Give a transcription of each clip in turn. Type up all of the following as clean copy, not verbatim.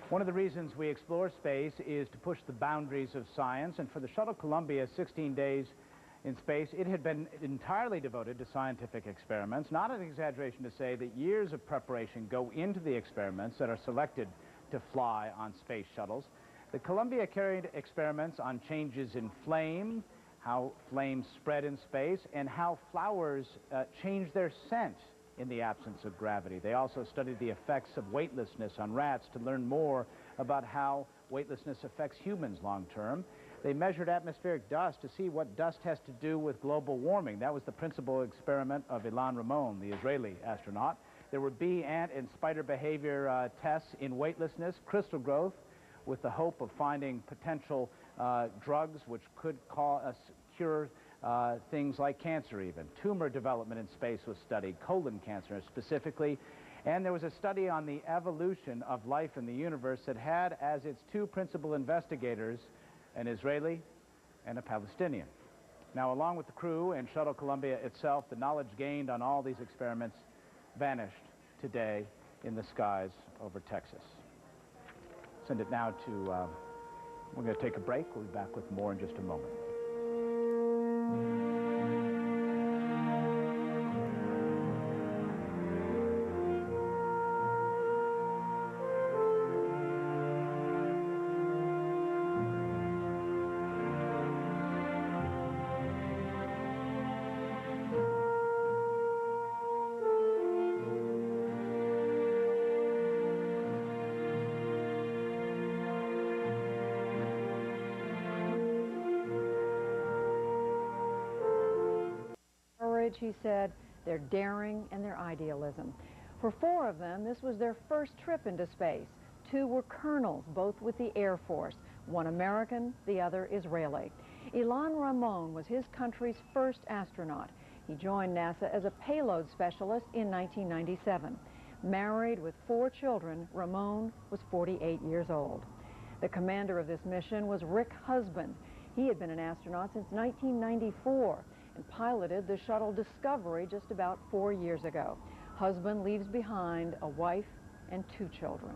One of the reasons we explore space is to push the boundaries of science, and for the Shuttle Columbia 16 days in space, it had been entirely devoted to scientific experiments. Not an exaggeration to say that years of preparation go into the experiments that are selected to fly on space shuttles. The Columbia carried experiments on changes in flame, how flames spread in space, and how flowers change their scent in the absence of gravity. They also studied the effects of weightlessness on rats to learn more about how weightlessness affects humans long term. They measured atmospheric dust to see what dust has to do with global warming. That was the principal experiment of Ilan Ramon, the Israeli astronaut. There were bee, ant, and spider behavior tests in weightlessness, crystal growth, with the hope of finding potential drugs which could cure things like cancer even. Tumor development in space was studied, colon cancer specifically. And there was a study on the evolution of life in the universe that had as its two principal investigators an Israeli and a Palestinian. Now, along with the crew and Shuttle Columbia itself, the knowledge gained on all these experiments vanished today in the skies over Texas. Send it now to, we're going to take a break. We'll be back with more in just a moment. He said, their daring and their idealism. For 4 of them, this was their first trip into space. 2 were colonels, both with the Air Force, one American, the other Israeli. Ilan Ramon was his country's first astronaut. He joined NASA as a payload specialist in 1997. Married with 4 children, Ramon was 48 years old. The commander of this mission was Rick Husband. He had been an astronaut since 1994. And piloted the shuttle Discovery just about 4 years ago. Husband leaves behind a wife and 2 children.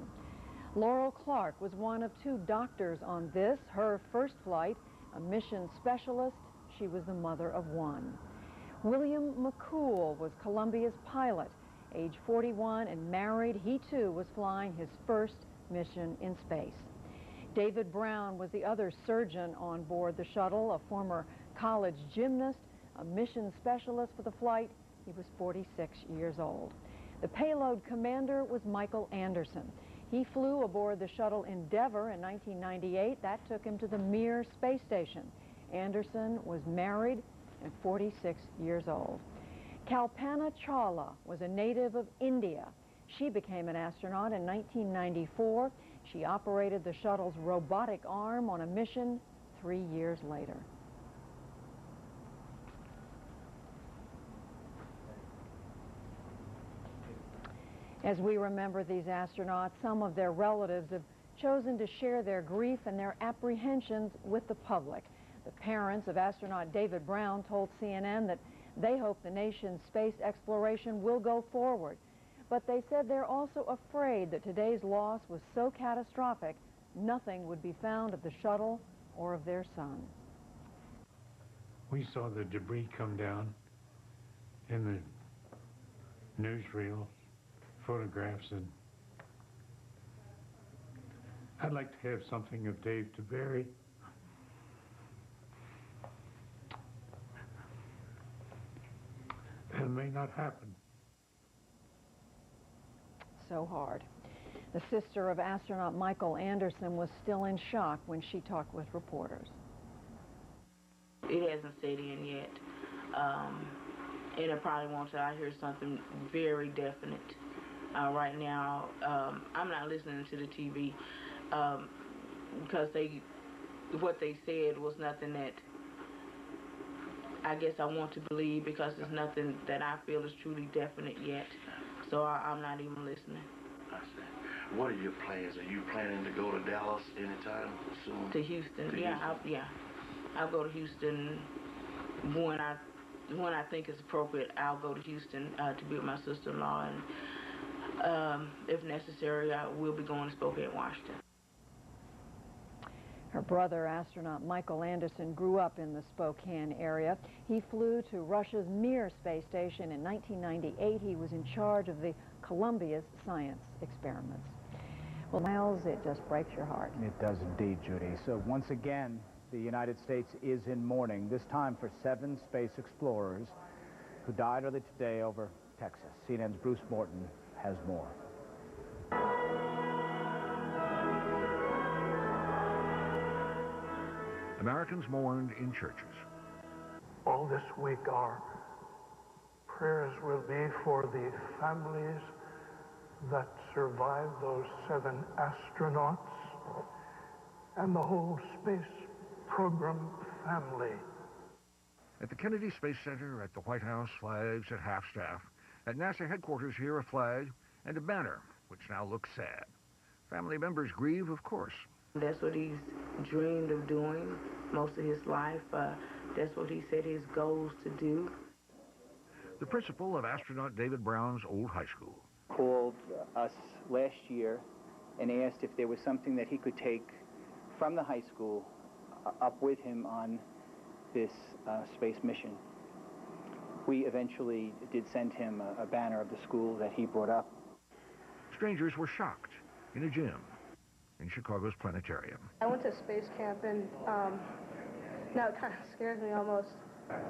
Laurel Clark was one of 2 doctors on this, her first flight, a mission specialist. She was the mother of 1. William McCool was Columbia's pilot, age 41 and married. He too was flying his first mission in space. David Brown was the other surgeon on board the shuttle, a former college gymnast, a mission specialist for the flight. He was 46 years old. The payload commander was Michael Anderson. He flew aboard the shuttle Endeavour in 1998. That took him to the Mir space station. Anderson was married and 46 years old. Kalpana Chawla was a native of India. She became an astronaut in 1994. She operated the shuttle's robotic arm on a mission 3 years later. As we remember these astronauts, some of their relatives have chosen to share their grief and their apprehensions with the public. The parents of astronaut David Brown told CNN that they hope the nation's space exploration will go forward. But they said they're also afraid that today's loss was so catastrophic, nothing would be found of the shuttle or of their son. We saw the debris come down in the newsreel, photographs, and I'd like to have something of Dave to bury. It may not happen. So hard. The sister of astronaut Michael Anderson was still in shock when she talked with reporters. It hasn't set in yet, and it probably won't till I hear something very definite. Right now, I'm not listening to the TV because what they said was nothing that I guess I want to believe, because there's nothing that I feel is truly definite yet. So I'm not even listening. I see. What are your plans? Are you planning to go to Dallas anytime soon? To Houston, yeah. I'll go to Houston when I think it's appropriate. I'll go to Houston to be with my sister-in-law, and If necessary, I will be going to Spokane, Washington. Her brother, astronaut Michael Anderson, grew up in the Spokane area. He flew to Russia's Mir space station in 1998. He was in charge of the Columbia's science experiments. Well, Miles, it just breaks your heart. It does indeed, Judy. So once again, the United States is in mourning, this time for 7 space explorers who died early today over Texas. CNN's Bruce Morton has more. Americans mourned in churches. All this week, our prayers will be for the families that survived those 7 astronauts and the whole space program family. At the Kennedy Space Center, at the White House, flags at half-staff. At NASA headquarters here, a flag and a banner, which now looks sad. Family members grieve, of course. That's what he's dreamed of doing most of his life. That's what he said his goals to do. The principal of astronaut David Brown's old high school called us last year and asked if there was something that he could take from the high school up with him on this space mission. We eventually did send him a banner of the school that he brought up. Strangers were shocked in a gym in Chicago's planetarium. I went to space camp, and now it kind of scares me almost.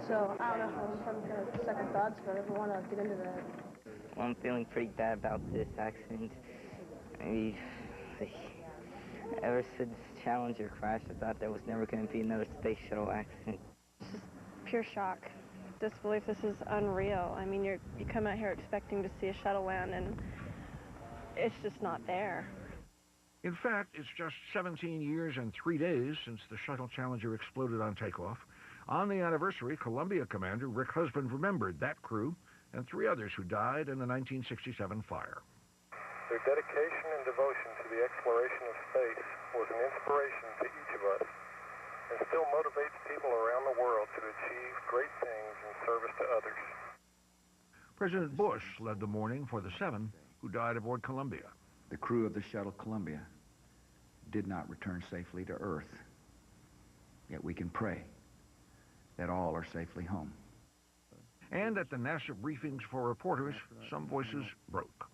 So I don't know if I'm going to second thoughts, but I want to get into that. Well, I'm feeling pretty bad about this accident. Ever since Challenger crashed, I thought there was never going to be another space shuttle accident. It's just pure shock. Disbelief. This is unreal. I mean, you come out here expecting to see a shuttle land, and it's just not there. In fact, it's just 17 years and 3 days since the shuttle Challenger exploded on takeoff. On the anniversary, Columbia Commander Rick Husband remembered that crew and 3 others who died in the 1967 fire. Their dedication and devotion to the exploration of space was an inspiration to each of us and still motivates people around the world to achieve great things in service to others. President Bush led the mourning for the 7 who died aboard Columbia. The crew of the shuttle Columbia did not return safely to Earth. Yet we can pray that all are safely home. And at the NASA briefings for reporters, some voices broke.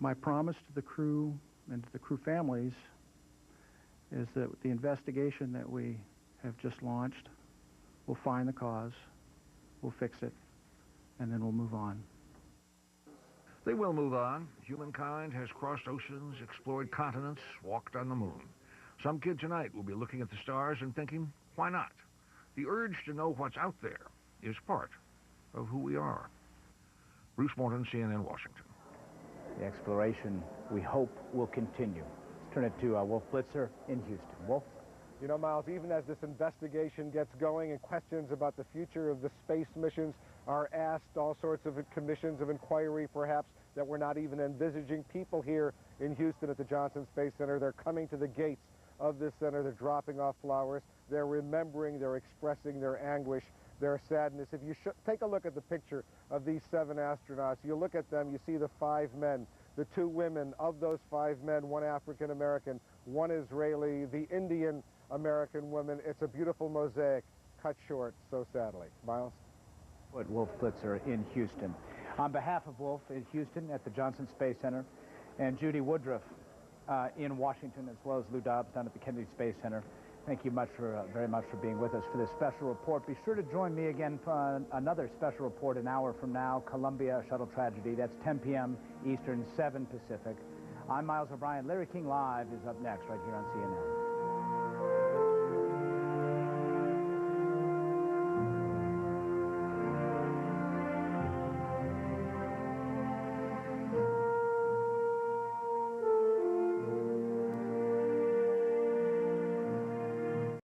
My promise to the crew and to the crew families is that the investigation that we have just launched will find the cause, we'll fix it, and then we'll move on. They will move on. Humankind has crossed oceans, explored continents, walked on the moon. Some kid tonight will be looking at the stars and thinking, why not? The urge to know what's out there is part of who we are. Bruce Morton, CNN, Washington. The exploration, we hope, will continue. Let's turn it to Wolf Blitzer in Houston. Wolf? You know, Miles, even as this investigation gets going and questions about the future of the space missions are asked, all sorts of commissions of inquiry, perhaps, that we're not even envisaging, people here in Houston at the Johnson Space Center, they're coming to the gates of this center, they're dropping off flowers, they're remembering, they're expressing their anguish, their sadness. If you take a look at the picture of these 7 astronauts, you look at them, you see the 5 men, the 2 women. Of those 5 men, 1 African-American, 1 Israeli, the Indian-American woman. It's a beautiful mosaic, cut short so sadly. Miles? Wolf Blitzer in Houston. On behalf of Wolf in Houston at the Johnson Space Center and Judy Woodruff in Washington, as well as Lou Dobbs down at the Kennedy Space Center, thank you very much for being with us for this special report. Be sure to join me again for another special report an hour from now, Columbia shuttle tragedy. That's 10 p.m. Eastern, 7 Pacific. I'm Miles O'Brien. Larry King Live is up next right here on CNN.